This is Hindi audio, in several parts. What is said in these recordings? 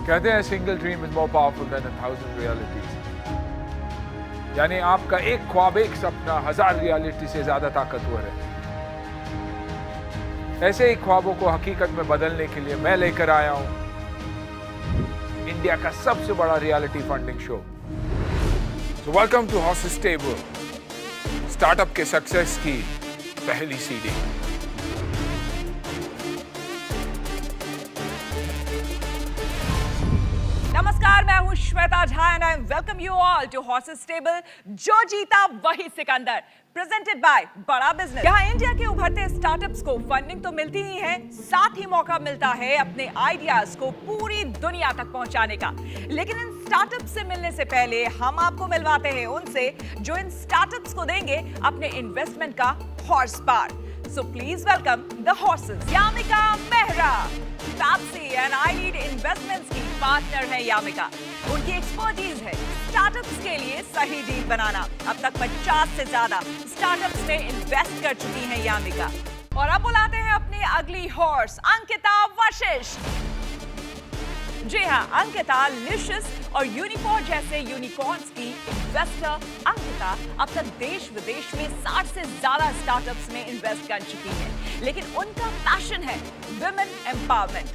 कहते हैं single dream is more powerful than 1000 realities. यानी आपका एक ख्वाब, एक सपना 1000 रियलिटी से ज्यादा ताकतवर है। ऐसे ही ख्वाबों को हकीकत में बदलने के लिए मैं लेकर आया हूं इंडिया का सबसे बड़ा reality funding show. So welcome to horses table, startup के सक्सेस की पहली सीढ़ी। नमस्कार, मैं हूं Shweta Jha and I welcome you all to horses table. जो जीता वही सिकंदर, प्रेजेंटेड बाय बड़ा बिजनेस। यहाँ इंडिया के उभरते स्टार्टअप्स को फंडिंग तो मिलती ही है, साथ ही मौका मिलता है अपने आइडियाज को पूरी दुनिया तक पहुंचाने का। लेकिन इन स्टार्टअप्स से मिलने से पहले हम आपको मिलवाते हैं उनसे जो इन स्टार्टअप्स को देंगे अपने इन्वेस्टमेंट का horse power. So please welcome the horses. Yamika Mehra, Pepsi and iLead Investments की पार्टनर है यामिका। उनकी एक्सपर्टीज है स्टार्टअप्स के लिए सही डील बनाना। अब तक 50 से ज्यादा स्टार्टअप्स में इन्वेस्ट कर चुकी हैं यामिका। और अब बुलाते हैं अपनी अगली हॉर्स अंकिता वशिष्ठ। जी हाँ, अंकिता लिशियस और यूनिकॉर्न जैसे यूनिकॉर्न्स की इन्वेस्टर अंकिता अब तक देश विदेश में 60 से ज्यादा स्टार्टअप्स में इन्वेस्ट कर चुकी है। लेकिन उनका पैशन है women empowerment.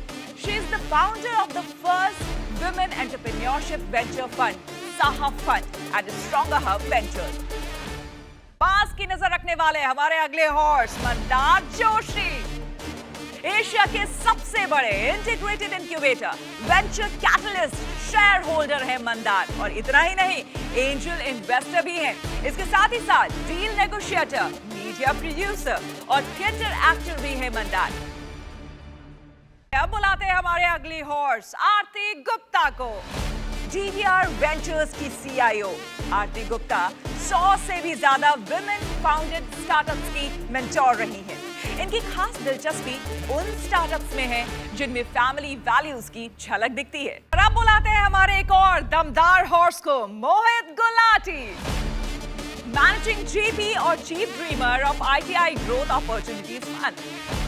She is the founder of the first women entrepreneurship venture fund Saha fund and stronger hub ventures. पास की नजर रखने वाले हमारे अगले हॉर्स मंदार जोशी, एशिया के सबसे बड़े integrated incubator venture catalyst share holder है मंदार। और इतना ही नहीं, एंजल इन्वेस्टर भी हैं। इसके साथ ही साथ डील नेगोशिएटर, मीडिया प्रोड्यूसर और थिएटर एक्टर भी है मंदार। अब बुलाते हैं हमारे अगली हॉर्स आरती गुप्ता को, DVR वेंचर्स की CIO। आरती गुप्ता 100 से भी ज्यादा विमेन फाउंडेड स्टार्टअप्स की मेंटोर रही हैं। इनकी खास दिलचस्पी उन स्टार्टअप्स में है जिनमें फैमिली वैल्यूज की झलक दिखती है। और अब बुलाते हैं हमारे एक और दमदार हॉर्स को, मोहित गुलाटी, मैनेजिंग GP और chief dreamer of ITI growth opportunities fund.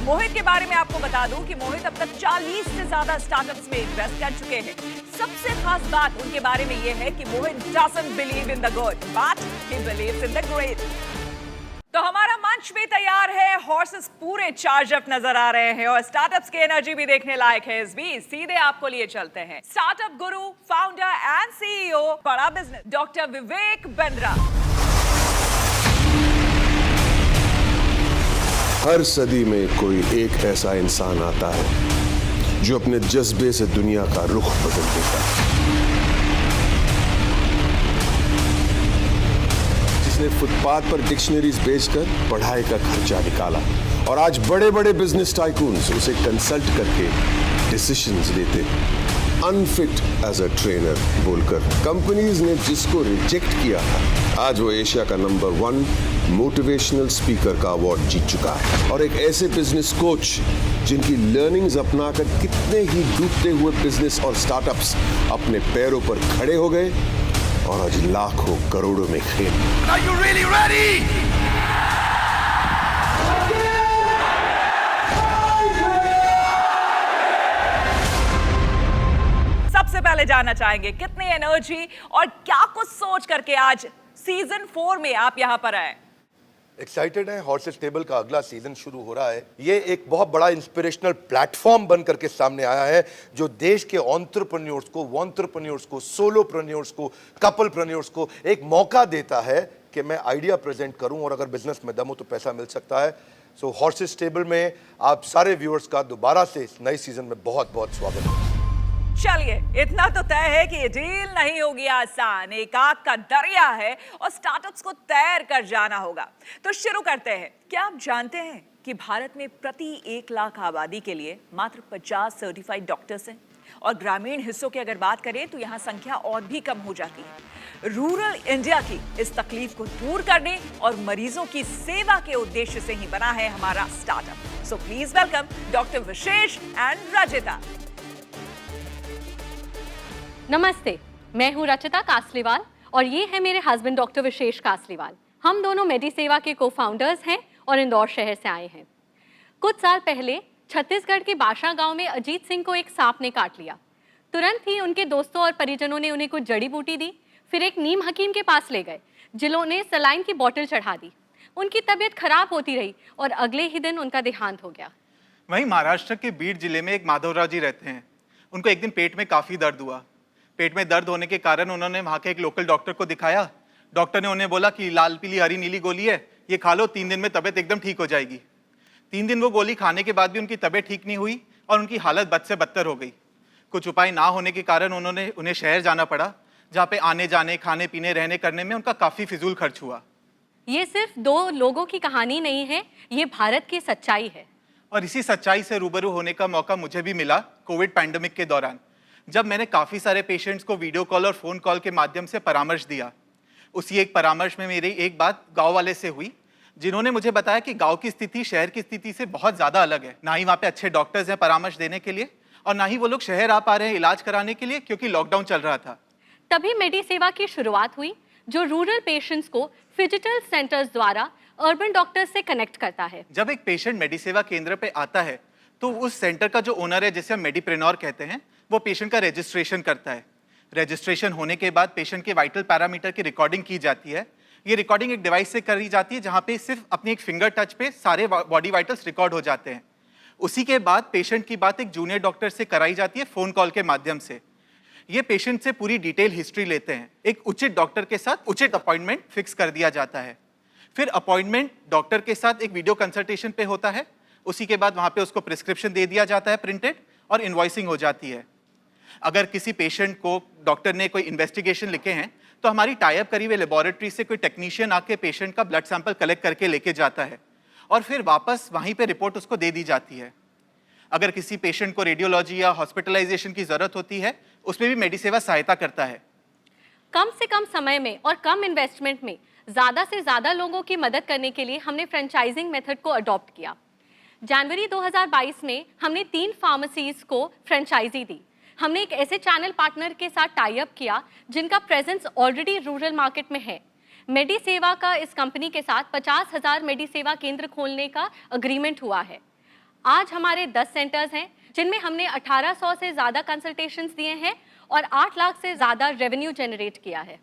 Mohit के बारे में आपको बता दूं कि मोहित अब तक 40 से ज्यादा स्टार्टअप्स में इन्वेस्ट कर चुके हैं। सबसे खास बात उनके बारे में यह है कि Mohit doesn't believe in the good but he believes in the great. तो हमारा मंच भी तैयार है, हॉर्सेस पूरे चार्ज अप नजर आ रहे हैं और स्टार्टअप्स की एनर्जी भी देखने लायक है। इस बीच सीधे आपको लिए चलते हैं startup Guru, founder and CEO बड़ा बिजनेस, डॉक्टर विवेक बिंद्रा। हर सदी में कोई एक ऐसा इंसान आता है जो अपने जज्बे से दुनिया का रुख बदल देता है, जिसने फुटपाथ पर डिक्शनरीज बेचकर पढ़ाई का खर्चा निकाला और आज बड़े बड़े बिजनेस टाइकून्स उसे कंसल्ट करके डिसीजंस देते अनफिट एज अ ट्रेनर बोलकर। कंपनीज ने जिसको रिजेक्ट किया था, आज वो एशिया का नंबर 1 मोटिवेशनल स्पीकर का अवार्ड जीत चुका है। और एक ऐसे बिजनेस कोच जिनकी लर्निंग्स अपनाकर कितने ही डूबते हुए बिजनेस और स्टार्टअप्स अपने पैरों पर खड़े हो गए और आज लाखों करोड़ों में खेल। Are you really ready? सबसे पहले जानना चाहेंगे कितनी एनर्जी और क्या कुछ सोच करके आज सीजन 4 में आप यहाँ पर आए। एक्साइटेड है, हॉर्सेस टेबल का अगला सीजन शुरू हो रहा है। ये एक बहुत बड़ा इंस्पिरेशनल प्लेटफॉर्म बन करके सामने आया है जो देश के एंटरप्रेन्योर्स को, सोलोप्रेन्योर्स को, कपलप्रेन्योर्स को एक मौका देता है कि मैं आइडिया प्रेजेंट करूं और अगर बिजनेस में दम हो तो पैसा मिल सकता है। सो हॉर्सेस टेबल में आप सारे व्यूअर्स का दोबारा से इस नए सीजन में बहुत बहुत स्वागत है। चलिए, इतना तो तय है कि ये डील नहीं होगी आसान, एक आग का दरिया है और स्टार्टअप्स को तैर कर जाना होगा। तो शुरू करते हैं। क्या आप जानते हैं कि भारत में प्रति 1 लाख आबादी के लिए मात्र 50 सर्टिफाइड डॉक्टर्स हैं और ग्रामीण हिस्सों की अगर बात करें तो यहाँ संख्या और भी कम हो जाती है। रूरल इंडिया की इस तकलीफ को दूर करने और मरीजों की सेवा के उद्देश्य से ही बना है हमारा startup. So please welcome doctor Vishesh and Rachita. नमस्ते, मैं हूं रचिता कासलीवाल और ये है मेरे हस्बैंड डॉक्टर विशेष कासलीवाल। हम दोनों मेडिसेवा के को-फाउंडर्स हैं और इंदौर शहर से आए हैं। कुछ साल पहले छत्तीसगढ़ के बाशा गांव में अजीत सिंह को एक सांप ने काट लिया। तुरंत ही उनके दोस्तों और परिजनों ने उन्हें कुछ जड़ी बूटी दी, फिर एक नीम हकीम के पास ले गए जिन्होंने सलाइन की बोतल चढ़ा दी। उनकी तबीयत खराब होती रही और अगले ही दिन उनका देहांत हो गया। वहीं महाराष्ट्र के बीड जिले में एक माधवराव जी रहते हैं। उनको एक दिन पेट में काफ़ी दर्द हुआ। पेट में दर्द होने के कारण उन्होंने वहाँ के एक लोकल डॉक्टर को दिखाया। डॉक्टर ने उन्हें बोला कि लाल पीली हरी नीली गोली है, ये खा लो, 3 दिन में तबीयत एकदम ठीक हो जाएगी। 3 दिन वो गोली खाने के बाद भी उनकी तबीयत ठीक नहीं हुई और उनकी हालत बद से बदतर हो गई। कुछ उपाय ना होने के कारण उन्हें शहर जाना पड़ा, जहाँ पे आने जाने, खाने पीने, रहने करने में उनका काफ़ी फिजूल खर्च हुआ। ये सिर्फ 2 लोगों की कहानी नहीं है, ये भारत की सच्चाई है। और इसी सच्चाई से रूबरू होने का मौका मुझे भी मिला कोविड पैंडेमिक के दौरान, जब मैंने काफ़ी सारे पेशेंट्स को वीडियो कॉल और फ़ोन कॉल के माध्यम से परामर्श दिया। उसी एक परामर्श में मेरी एक बात गांव वाले से हुई, जिन्होंने मुझे बताया कि गांव की स्थिति शहर की स्थिति से बहुत ज़्यादा अलग है। ना ही वहाँ पे अच्छे डॉक्टर्स हैं परामर्श देने के लिए, और ना ही वो लोग शहर आ पा रहे हैं इलाज कराने के लिए, क्योंकि लॉकडाउन चल रहा था। तभी मेडी सेवा की शुरुआत हुई, जो रूरल पेशेंट्स को फिजिटल सेंटर्स द्वारा अर्बन डॉक्टर्स से कनेक्ट करता है। जब एक पेशेंट मेडी सेवा केंद्र पे आता है तो उस सेंटर का जो ओनर है, जिसे हम मेडिप्रेन्योर कहते हैं, वो पेशेंट का रजिस्ट्रेशन करता है। रजिस्ट्रेशन होने के बाद पेशेंट के वाइटल पैरामीटर की रिकॉर्डिंग की जाती है। ये रिकॉर्डिंग एक डिवाइस से करी जाती है, जहाँ पे सिर्फ अपनी एक फिंगर टच पे सारे बॉडी वाइटल्स रिकॉर्ड हो जाते हैं। उसी के बाद पेशेंट की बात एक जूनियर डॉक्टर से कराई जाती है फ़ोन कॉल के माध्यम से। ये पेशेंट से पूरी डिटेल हिस्ट्री लेते हैं। एक उचित डॉक्टर के साथ उचित अपॉइंटमेंट फिक्स कर दिया जाता है। फिर अपॉइंटमेंट डॉक्टर के साथ एक वीडियो कंसल्टेशन पे होता है। उसी के बाद वहाँ पे उसको प्रिस्क्रिप्शन दे दिया जाता है प्रिंटेड, और इनवॉइसिंग हो जाती है। अगर किसी पेशेंट को डॉक्टर ने कोई इन्वेस्टिगेशन लिखे हैं तो हमारी टाइप करी हुई लेबोरेटरी से कोई टेक्नीशियन आके पेशेंट का ब्लड सैंपल कलेक्ट करके लेके जाता है, और फिर वापस वहीं पे रिपोर्ट उसको दे दी जाती है। अगर किसी पेशेंट को रेडियोलॉजी या हॉस्पिटलाइजेशन की ज़रूरत होती है, उसमें भी मेडिसेवा सहायता करता है। कम से कम समय में और कम इन्वेस्टमेंट में ज़्यादा से ज़्यादा लोगों की मदद करने के लिए हमने फ्रेंचाइजिंग मेथड को अडॉप्ट किया। जनवरी 2022 में हमने 3 फार्मेसीज को फ्रेंचाइजी दी। हमने एक ऐसे चैनल पार्टनर के साथ टाई अप किया जिनका प्रेजेंस ऑलरेडी रूरल मार्केट में है। मेडी सेवा का इस कंपनी के साथ 50,000 मेडी सेवा केंद्र खोलने का अग्रीमेंट हुआ है। आज हमारे 10 सेंटर्स हैं, जिनमें हमने 1800 से ज़्यादा कंसल्टेशंस दिए हैं और 8 लाख से ज़्यादा रेवेन्यू जनरेट किया है।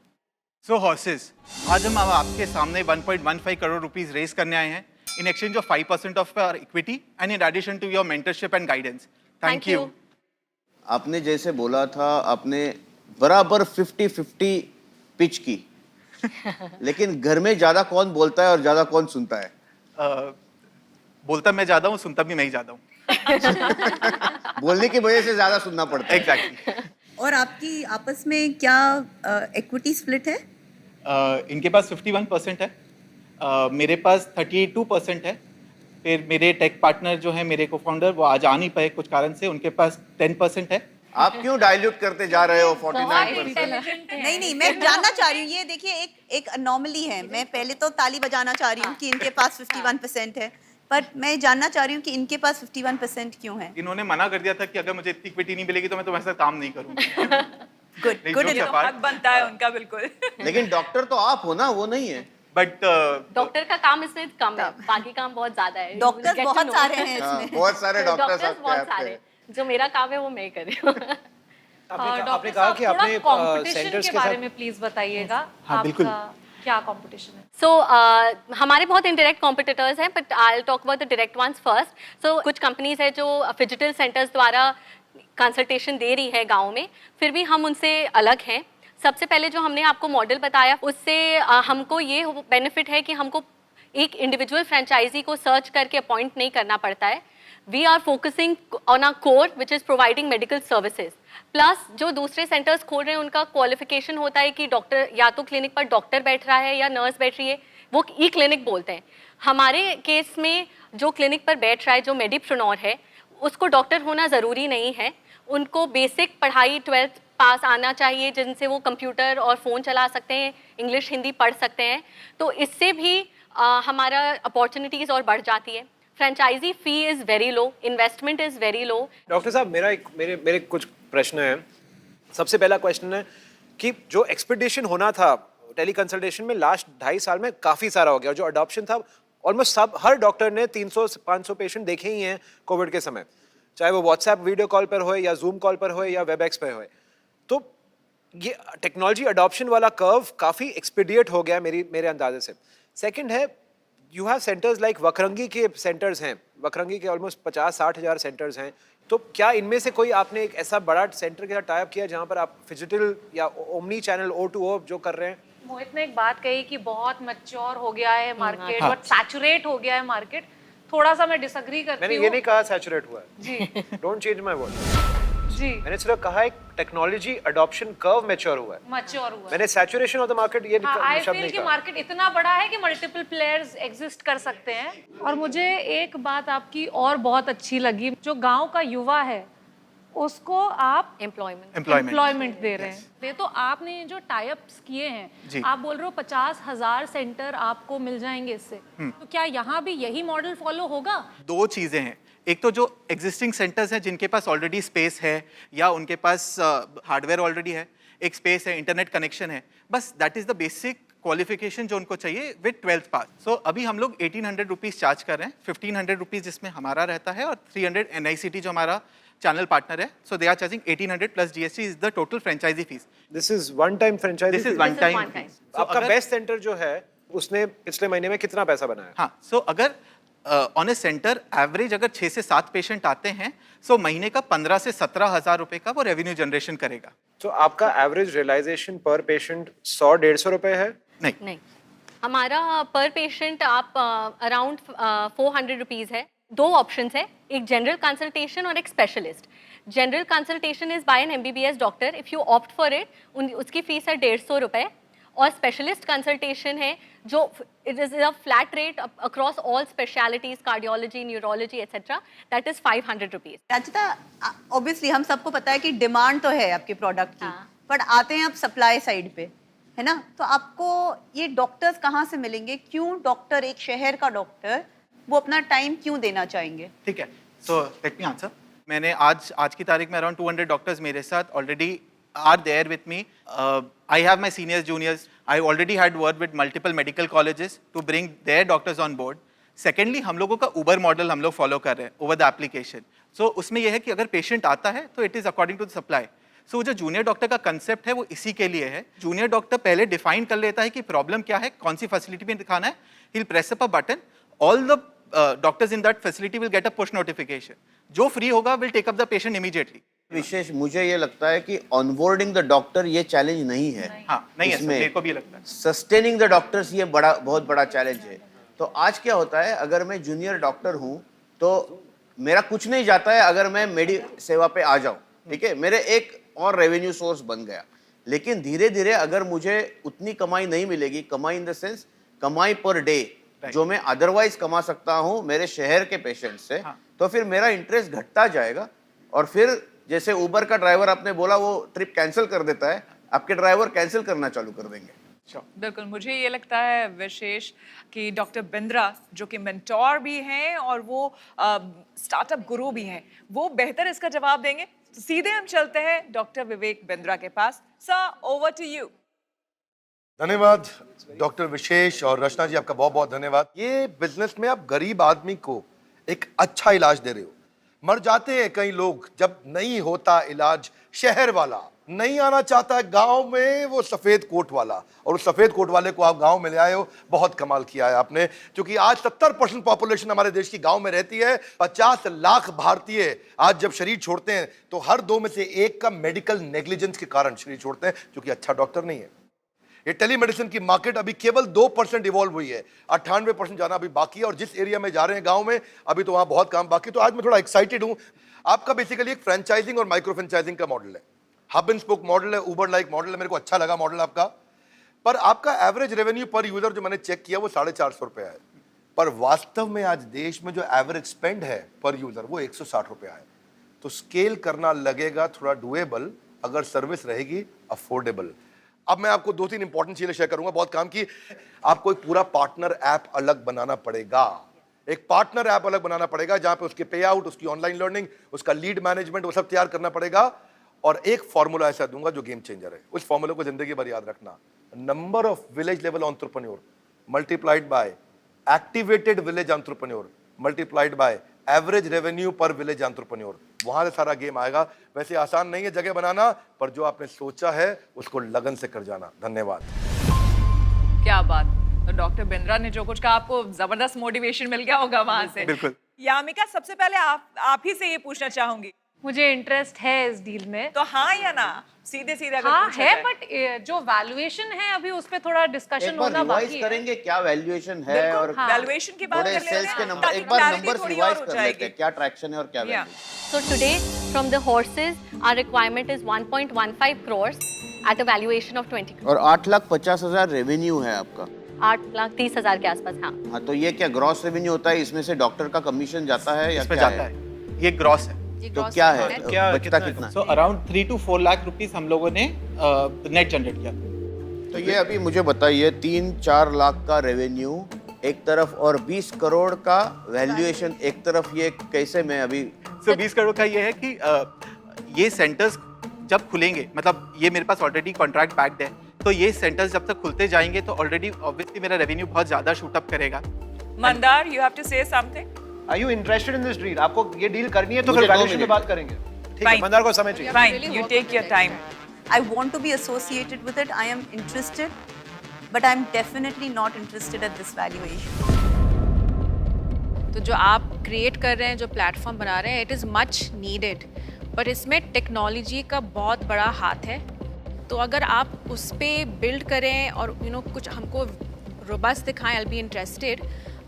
सो हॉर्सेस, आज हम आपके सामने 1.15 करोड़ रुपीस रेज करने आए हैं in exchange of 5% of our equity and in addition to your mentorship and guidance. Thank you. आपने जैसे बोला था, आपने बराबर 50-50 पिच की लेकिन घर में ज्यादा कौन बोलता है और ज्यादा कौन सुनता है? बोलता मैं ज्यादा हूँ, सुनता भी मैं ही ज्यादा हूँ। बोलने की वजह से ज्यादा सुनना पड़ता है। Exactly. और आपकी आपस में क्या इक्विटी स्प्लिट है? इनके पास 51% है, मेरे पास 32% है। फिर मेरे टेक पार्टनर जो है, मेरे को फाउंडर, वो आज आ नहीं पाए कुछ कारण से, उनके पास 10% है। आप क्यों डाइल्यूट करते जा रहे हो 49%? नहीं, मैं जानना चाह रही हूँ, ये देखिए एक अनोमली है। मैं पहले तो ताली बजाना चाह रही हूँ कि इनके पास 51% है, पर मैं जानना चाह रही हूँ कि इनके पास 51% क्यों है? इन्होंने मना कर दिया था कि अगर मुझे इतनी इक्विटी नहीं मिलेगी तो मैं तुम्हारे साथ काम नहीं करूँगा। गुड हक बनता है उनका, बिल्कुल। लेकिन डॉक्टर तो आप हो ना, वो नहीं है। बट डॉक्टर का काम इसमें कम है, बाकी काम बहुत ज्यादा है। डॉक्टर्स बहुत सारे हैं इसमें। बहुत सारे डॉक्टर्स बहुत सारे, जो मेरा काम है वो मैं कर रही हूँ। आपने कहा कि आपने कंपटीशन के बारे में प्लीज बताइएगा। हाँ, बिल्कुल। क्या कंपटीशन है? सो हमारे बहुत इनडायरेक्ट कॉम्पिटिटर्स हैं, but I will talk about the direct ones first. So कुछ कंपनीज है जो फिजिटल सेंटर्स द्वारा कंसल्टेशन दे रही है गाँव में, फिर भी हम उनसे अलग हैं। सबसे पहले जो हमने आपको मॉडल बताया, उससे हमको ये बेनिफिट है कि हमको एक इंडिविजुअल फ्रेंचाइजी को सर्च करके अपॉइंट नहीं करना पड़ता है। We are focusing on our core which is providing medical services. Plus जो दूसरे सेंटर्स खोल रहे हैं उनका क्वालिफिकेशन होता है कि डॉक्टर या तो क्लिनिक पर डॉक्टर बैठ रहा है या नर्स बैठ रही है, वो ई क्लिनिक बोलते हैं। हमारे केस में जो क्लिनिक पर बैठ रहा है, जो मेडिप्रेन्योर है, उसको डॉक्टर होना ज़रूरी नहीं है। उनको बेसिक पढ़ाई 12th पास आना चाहिए, जिनसे वो कंप्यूटर और फ़ोन चला सकते हैं, इंग्लिश हिंदी पढ़ सकते हैं। तो इससे भी हमारा अपॉर्चुनिटीज़ और बढ़ जाती है। Franchisee fee is very low, investment is very low. Doctor साहब, मेरे कुछ प्रश्न हैं। सबसे पहला क्वेश्चन है कि जो एक्सपेडिशन होना था टेली कंसल्टेशन में लास्ट 2.5 साल में काफ़ी सारा हो गया, और जो अडॉप्शन था ऑलमोस्ट हर डॉक्टर ने 300-500 पेशेंट देखे ही हैं कोविड के समय। चाहे वो व्हाट्सएप वीडियो कॉल पर हो या जूम कॉल पर हो या वेबएक्स पे हो। तो ये टेक्नोलॉजी अडॉप्शन वाला कर्व काफ़ी एक्सपीडिएट हो गया मेरे अंदाजे से। सेकंड है, यू हैव सेंटर्स लाइक वखरंगी के सेंटर्स हैं, वखरंगी के ऑलमोस्ट 50-60 हज़ार सेंटर्स हैं। तो क्या इनमें से कोई आपने एक ऐसा बड़ा सेंटर के साथ टाई अप किया जहाँ पर आप फिजिटल या ओमनी चैनल O2O जो कर रहे हैं? मोहित ने एक बात कही कि बहुत मैच्योर हो गया है मार्केट, बहुत सैचुरेट हो गया है मार्केट। थोड़ा सा मैं डिसएग्री करती हूँ। मैंने ये नहीं कहा सैचुरेट हुआ है जी डोंट चेंज माय वर्ड जी, मैंने सिर्फ कहा एक टेक्नोलॉजी अडॉप्शन कर्व मैच्योर हुआ है। मैच्योर हुआ है। मैंने सैचुरेशन ऑफ द मार्केट ये आई शब्द फील नहीं कि कहा। मार्केट इतना बड़ा है कि मल्टीपल प्लेयर्स एग्जिस्ट कर सकते हैं। और मुझे एक बात आपकी और बहुत अच्छी लगी, जो गांव का युवा है उसको आप एम्प्लॉयमेंट दे रहे हैं। तो आपने ये जो टाई अप्स किए हैं, आप बोल रहे हो 50,000 सेंटर आपको मिल जाएंगे इससे, तो क्या यहाँ भी यही मॉडल फॉलो होगा? दो चीज़ें हैं, एक तो जो एग्जिस्टिंग सेंटर्स हैं जिनके पास ऑलरेडी स्पेस है या उनके पास हार्डवेयर ऑलरेडी है, एक स्पेस है, इंटरनेट कनेक्शन है, बस that is the basic qualification जो उनको चाहिए विद 12th पास। सो अभी हम लोग 1800 रुपीज़ चार्ज कर रहे हैं, 1500 रुपीज़ जिसमें हमारा रहता है और 300 NICT जो हमारा चैनल पार्टनर है, so they are charging 1800 plus GST is the total franchisee fees. This is one time franchisee. This is one time. आपका बेस्ट सेंटर जो है उसने पिछले महीने में कितना पैसा बनाया? हाँ, सो अगर ऑन ए सेंटर एवरेज अगर 6 से 7 पेशेंट आते हैं, सो महीने का 15 से 17 हज़ार रुपए का वो रेवेन्यू जनरेशन करेगा। तो आपका एवरेज रियलाइजेशन पर पेशेंट 100-150 रुपए है? नहीं, हमारा पर पेशेंट आप अराउंड 400 रुपीज़ है। दो ऑप्शंस है, एक जनरल कंसल्टेशन और एक specialist. General consultation is by an MBBS doctor, if you opt for it उसकी फीस है 150 रुपये। और स्पेशलिस्ट कंसल्टेशन है जो it is a flat rate across all specialities, cardiology, neurology etcetera, that is 500 rupees. Rachita, obviously हम सबको पता है कि डिमांड तो है आपके प्रोडक्ट की, बट आते हैं आप सप्लाई साइड पे, है ना? तो आपको ये डॉक्टर्स कहाँ से मिलेंगे? क्यों डॉक्टर, एक शहर का डॉक्टर, वो अपना टाइम क्यों देना चाहेंगे? ठीक है, सो लेट मी आंसर। मैंने आज की तारीख में अराउंड 200 डॉक्टर्स मेरे साथ already are there with me. I have my seniors, juniors. I already had word with multiple medical colleges to bring their doctors on board. Secondly, हम लोगों का Uber मॉडल हम लोग फॉलो कर रहे हैं ओवर द एप्लीकेशन। सो उसमें यह है कि अगर पेशेंट आता है तो it is according to the supply. So जो जूनियर डॉक्टर का कंसेप्ट है वो इसी के लिए है। जूनियर डॉक्टर पहले डिफाइन कर लेता है कि प्रॉब्लम क्या है, कौन सी फैसिलिटी में दिखाना है, he will press up a button, all the doctors in that facility will get a push notification. जो फ्री होगा will take up the patient immediately. Vishesh मुझे ये लगता है कि ऑनबोर्डिंग द डॉक्टर ये चैलेंज नहीं है। हाँ, नहीं है, मेरे को भी लगता है। सस्टेनिंग द डॉक्टर्स ये बहुत बड़ा चैलेंज है। तो आज क्या होता है, अगर मैं जूनियर डॉक्टर हूँ तो मेरा कुछ नहीं जाता है अगर मैं मेडी सेवा पे आ जाऊँ, ठीक है, मेरे एक और रेवेन्यू सोर्स बन गया। लेकिन धीरे धीरे अगर मुझे उतनी कमाई नहीं मिलेगी, कमाई इन द सेंस कमाई पर डे जो मैं अदरवाइज कमा सकता हूँ मेरे शहर के पेशेंट से, तो फिर मेरा इंटरेस्ट घटता जाएगा। और फिर जैसे उबर का ड्राइवर आपने बोला वो ट्रिप कैंसिल कर देता है, आपके ड्राइवर कैंसिल करना चालू कर देंगे। बिल्कुल, मुझे ये लगता है विशेष कि डॉक्टर बिंद्रा जो कि मेंटोर भी हैं और वो स्टार्टअप गुरु भी हैं, वो बेहतर इसका जवाब देंगे। तो सीधे हम चलते हैं डॉक्टर विवेक बिंद्रा के पास। Sir, over to you. धन्यवाद डॉक्टर विशेष और रचना जी, आपका बहुत बहुत धन्यवाद। ये बिजनेस में आप गरीब आदमी को एक अच्छा इलाज दे रहे हो। मर जाते हैं कई लोग जब नहीं होता इलाज, शहर वाला नहीं आना चाहता है गांव में, वो सफेद कोट वाला, और उस सफेद कोट वाले को आप गांव में ले आए हो। बहुत कमाल किया है आपने, क्योंकि आज 70% पॉपुलेशन हमारे देश की गांव में रहती है। 50 लाख भारतीय आज जब शरीर छोड़ते हैं तो हर 2 में से 1 का मेडिकल नेग्लिजेंस के कारण शरीर छोड़ते हैं, क्योंकि अच्छा डॉक्टर नहीं है। ये टेलीमेडिसिन की मार्केट अभी केवल 2% इवॉल्व हुई है, 98% जाना अभी बाकी है। और जिस एरिया में जा रहे हैं गांव में, अभी तो वहां बहुत काम बाकी। तो आज मैं थोड़ा एक्साइटेड हूं। आपका बेसिकली एक फ्रेंचाइजिंग और माइक्रो फ्रेंचाइजिंग का मॉडल है, हब एंड स्पोक मॉडल है, उबर लाइक मॉडल है। मेरे को अच्छा लगा मॉडल आपका। पर आपका एवरेज रेवेन्यू पर यूजर जो मैंने चेक किया वो 450 रुपये है, पर वास्तव में आज देश में जो एवरेज स्पेंड है पर यूजर वो 160 रुपया है। तो स्केल करना लगेगा थोड़ा डुएबल, अगर सर्विस रहेगी अफोर्डेबल। अब मैं आपको 2-3 इंपॉर्टेंट चीजें शेयर करूंगा, बहुत काम की। आपको एक पूरा पार्टनर ऐप अलग बनाना पड़ेगा, एक पार्टनर ऐप अलग बनाना पड़ेगा जहां पे उसके पे आउट, उसकी ऑनलाइन लर्निंग, उसका लीड मैनेजमेंट, वो सब तैयार करना पड़ेगा। और एक फॉर्मूला ऐसा दूंगा जो गेम चेंजर है, उस फॉर्मूले को जिंदगी भर याद रखना। Number of village level entrepreneur multiplied by activated village entrepreneur multiplied by average revenue पर विलेज एंटरप्रेन्योर। वहां से सारा गेम आएगा। वैसे आसान नहीं है जगह बनाना, पर जो आपने सोचा है उसको लगन से कर जाना। धन्यवाद। क्या बात। तो डॉक्टर बिंद्रा ने जो कुछ कहा, आपको जबरदस्त मोटिवेशन मिल गया होगा वहां से। बिल्कुल। यामिका, सबसे पहले आप ही से ये पूछना चाहूंगी, मुझे इंटरेस्ट है इस डील में। तो हाँ या ना, सीधे सीधे अगर हाँ पूछा है, जाए। बट जो वैल्यूएशन है अभी उस पे थोड़ा डिस्कशन एक बार होना रिवाइज बाकी है। करेंगे क्या वैल्यूएशन है, बिल्कुल, और वैल्यूएशन की बात थोड़े कर लेते सेल्स के हैं, नंबर, ताकि एक बार clarity नंबर थोड़ी रिवाइज और हो कर जाएगी। लेते हैं, क्या ट्रैक्शन है और क्या Yeah. Value. So today, from the horses, our requirement is 1.15 crores at a valuation of 20 crores. और 8,50,000 रेवेन्यू है आपका। 8,30,000 के आसपास, हाँ। हाँ, तो ये क्या ग्रॉस रेवेन्यू होता है, इसमें से डॉक्टर का कमीशन जाता है या इसमें क्या जाता है? है, ये ग्रॉस है। तो क्या है, क्या- बचता कितना है? कितना? So around 3 to 4 lakh rupees हम लोगों ने नेट जनरेट किया। तो ये अभी मुझे बताइए, 3-4 लाख का रेवेन्यू एक तरफ और 20 करोड़ का वैल्यूएशन एक तरफ, ये कैसे मैं अभी। सो 20 करोड़ का ये है कि ये सेंटर्स जब खुलेंगे, मतलब ये मेरे पास ऑलरेडी कॉन्ट्रैक्ट बैक्ड है, तो ये सेंटर्स जब तक खुलते जाएंगे तो ऑलरेडी ऑब्वियसली मेरा रेवेन्यू बहुत ज्यादा शूट अप करेगा। Mandar, you have to say something. Are you interested in this deal? आपको ये डील करनी है तो मुझे फिर 2 वैल्यूएशन पे मिनट। बात करेंगे। ठीक है, Fine. मंदार को समय चाहिए। Fine, you take your time. I want to be associated with it. I am interested, but I'm definitely not interested at this valuation. तो जो आप क्रिएट कर रहे हैं, जो प्लेटफॉर्म बना रहे हैं, it is much needed, but इसमें टेक्नोलॉजी का बहुत बड़ा हाथ है। तो अगर आप उस पर बिल्ड करें और कुछ हमको रोबस्ट दिखाएं, I will be interested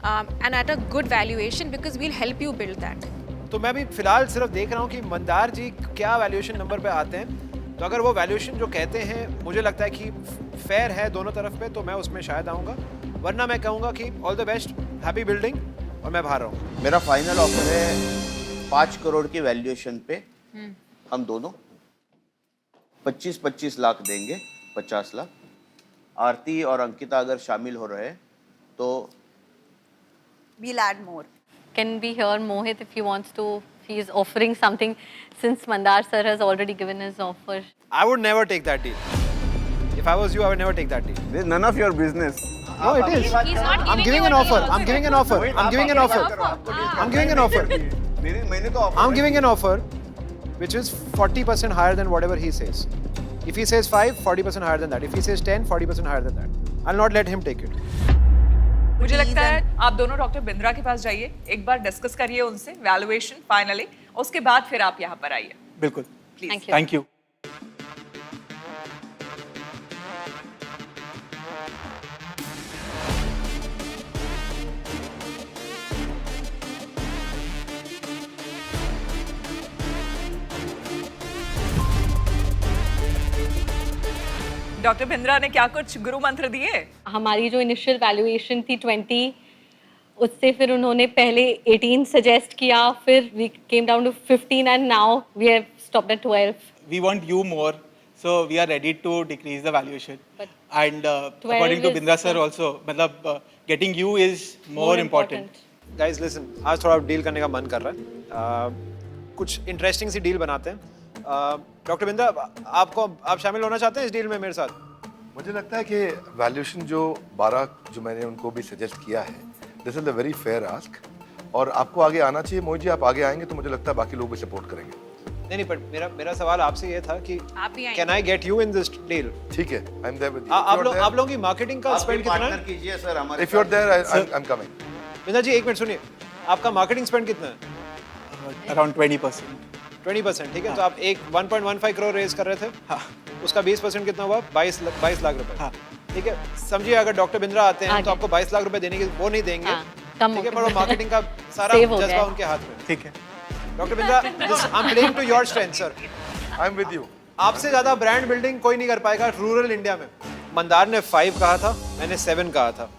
and at a good valuation, because we'll help you build that. तो मैं अभी फिलहाल सिर्फ देख रहा हूँ कि मंदार जी क्या वैल्यूएशन नंबर पे आते हैं। तो अगर वो वैल्यूएशन जो कहते हैं मुझे लगता है कि फेयर है दोनों तरफ पे, तो मैं उसमें शायद आऊँगा, वरना मैं कहूँगा कि all the best, happy building, और मैं बाहर रहूँगा। मेरा फाइनल ऑफर है 5 करोड़ की वैल्यूएशन पे हम दोनों 25-25 लाख देंगे, 50 लाख। आरती और अंकिता अगर शामिल हो रहे हैं तो We'll add more. Can we hear Mohit if he wants to, if he is offering something, since Mandar sir has already given his offer. I would never take that deal. If I was you, I would never take that deal. This is none of your business. No, it is. He's not I'm giving giving you an a offer. deal I'm giving an offer. I'm giving an offer. I'm giving an offer. मैंने तो I'm giving an offer which is 40% higher than whatever he says. If he says 5, 40% higher than that. If he says 10, 40% higher than that. I'll not let him take it. मुझे लगता है आप दोनों डॉक्टर बिंद्रा के पास जाइए, एक बार डिस्कस करिए उनसे वैल्यूएशन फाइनली, उसके बाद फिर आप यहाँ पर आइए। बिल्कुल। Thank you. Thank you. Doctor Bindra ने क्या कुछ गुरु मंत्र दिए? हमारी जो इनिशियल वैल्यूएशन थी 20, उससे फिर उन्होंने पहले 18 सजेस्ट किया, फिर we came down to 15 and now we have stopped at 12. We want you more, so we are ready to decrease the valuation. But And according to is Bindra sir also, मतलब getting you is more important. Guys, listen. आज थोड़ा डील करने का मन कर रहा है। कुछ इंटरेस्टिंग सी डील बनाते हैं। डॉक्टर बिंद्रा, आप शामिल होना चाहते हैं इस डील में मेरे साथ? मुझे लगता है कि वैल्यूएशन जो 12 जो मैंने उनको भी सजेस्ट किया है, this is a very fair ask, और आपको आगे आना चाहिए। मोहित जी, आप आगे आएंगे तो मुझे लगता है बाकी लोग भी सपोर्ट करेंगे। नहीं, पर मेरा सवाल आपसे ये था कि आप भी आएंगे। Can I get you in this deal? ठीक है, I am there with you. आप लोगों की मार्केटिंग का स्पेंड कितना पार्टनर है? कीजिए सर हमारे। If you are there, I am coming. Bindra ji, एक मिनट सुनिए, आपका मार्केटिंग स्पेंड कितना है? Around 20%. 20%, ठीक है। तो आप एक 1.15 करोड़ रेज कर रहे थे, हाँ। उसका 20% कितना हुआ? 22 लाख रुपए। हाँ। ठीक है, समझिए अगर डॉक्टर बिंद्रा आते हैं आगे। तो आपको 22 लाख रुपए देने की वो नहीं देंगे, हाँ, कम ठीक है, हो पर वो गया। मार्केटिंग का सारा Save हो जज्बा गया। उनके हाथ में। ठीक है। Doctor Bindra, I am playing to your strength sir. I am with you. आपसे ज्यादा ब्रांड बिल्डिंग कोई नहीं कर पाएगा रूरल इंडिया में। मंदार ने 5 कहा था, मैंने 7 कहा था।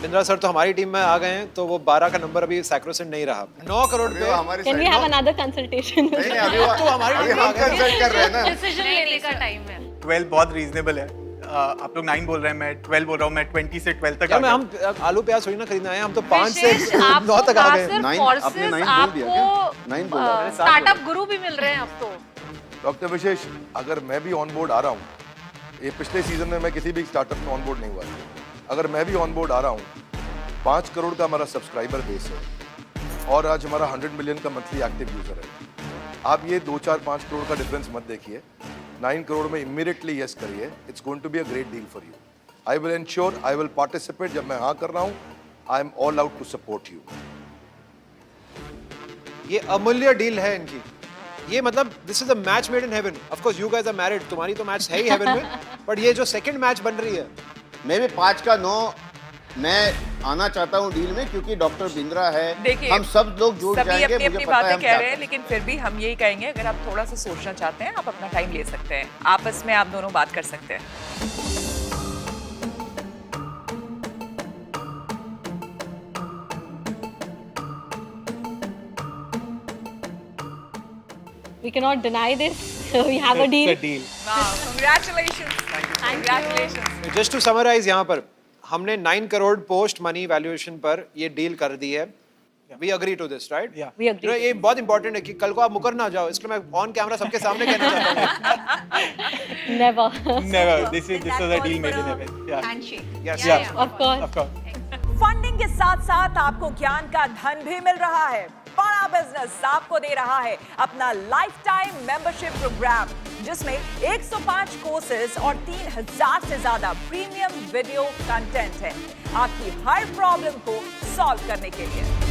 बिंद्रा सर तो हमारी टीम में आ गए हैं, तो वो 12 का नंबर अभी सैक्रोसेंट नहीं रहा। 9 करोड़ पे हमारी Can we have another consultation? नहीं, अभी वो तो हमारी अभी टीम में आ हम गए। कंसल्ट कर रहे हैं ना। डिसीजन लेने का टाइम है। 12 बहुत रीजनेबल है। आप लोग 9 बोल रहे हैं, मैं 12 बोल रहा हूँ, मैं 20 से 12 तक यार आ मैं गया। हम आलू प्याज थोड़ी ना खरीदने आए हैं, हम तो 5 से विशेष, 9 आपको तक आ ना गए। सिर्फ 9 courses, आपने 9 बोल दिया क्या? 9 बोला आपको स्टार्टअप गुरु भी मिल रहे हैं अब तो। डॉक्टर विशेष, अगर मैं भी ऑन बोर्ड आ रहा हूँ, ये पिछले सीजन में मैं किसी भी स्टार्टअप में ऑन बोर्ड नहीं हुआ था, अगर मैं भी ऑन बोर्ड आ रहा हूँ, 5 करोड़ का हमारा सब्सक्राइबर बेस है और आज हमारा 100 मिलियन का मंथली एक्टिव यूजर है, आप ये 2-4-5 करोड़ का डिफरेंस मत देखिए, 9 करोड़ में इमीडिएटली यस करिए। It's going to be a great deal for you. I will ensure, I will participate. जब मैं हाँ कर रहा हूँ, I am all out to support you. ये अमूल्य डील है इनकी। ये मतलब this is a match made in heaven. Of course you guys are married, तुम्हारी तो मैच है ही हेवन में, बट ये जो सेकंड मैच बन रही है, मैं भी 5 का 9 मैं आना चाहता हूँ डील में, क्योंकि डॉक्टर बिंद्रा है। देखिए, हम सब लोग जुड़ सभी जाएंगे। अपनी मुझे अपनी पता है बातें हम कह क्या रहे हैं, करें। लेकिन फिर भी हम यही कहेंगे, अगर आप थोड़ा सा सोचना चाहते हैं, आप अपना टाइम ले सकते हैं, आपस में आप दोनों बात कर सकते हैं। We cannot deny this. We have a deal. Wow, congratulations. Congratulations. Just to summarise, यहाँ पर हमने 9 करोड़ पोस्ट मनी वैल्यूएशन पर ये डील कर दी है। We agree to this, right? Yeah. We agree. ये बहुत इंपॉर्टेंट है कि कल को आप मुकर ना जाओ, इसलिए मैं ऑन कैमरा सबके सामने कहना चाहता हूँ। Never. Never. This was a deal made in heaven. Handshake. Yes. Of course. Funding के साथ साथ आपको ज्ञान का धन भी मिल रहा है। बड़ा बिजनेस आपको दे रहा है अपना लाइफ टाइम मेंबरशिप प्रोग्राम, जिसमें 105 कोर्सेज और 3000 से ज्यादा प्रीमियम वीडियो कंटेंट है आपकी हर प्रॉब्लम को सॉल्व करने के लिए।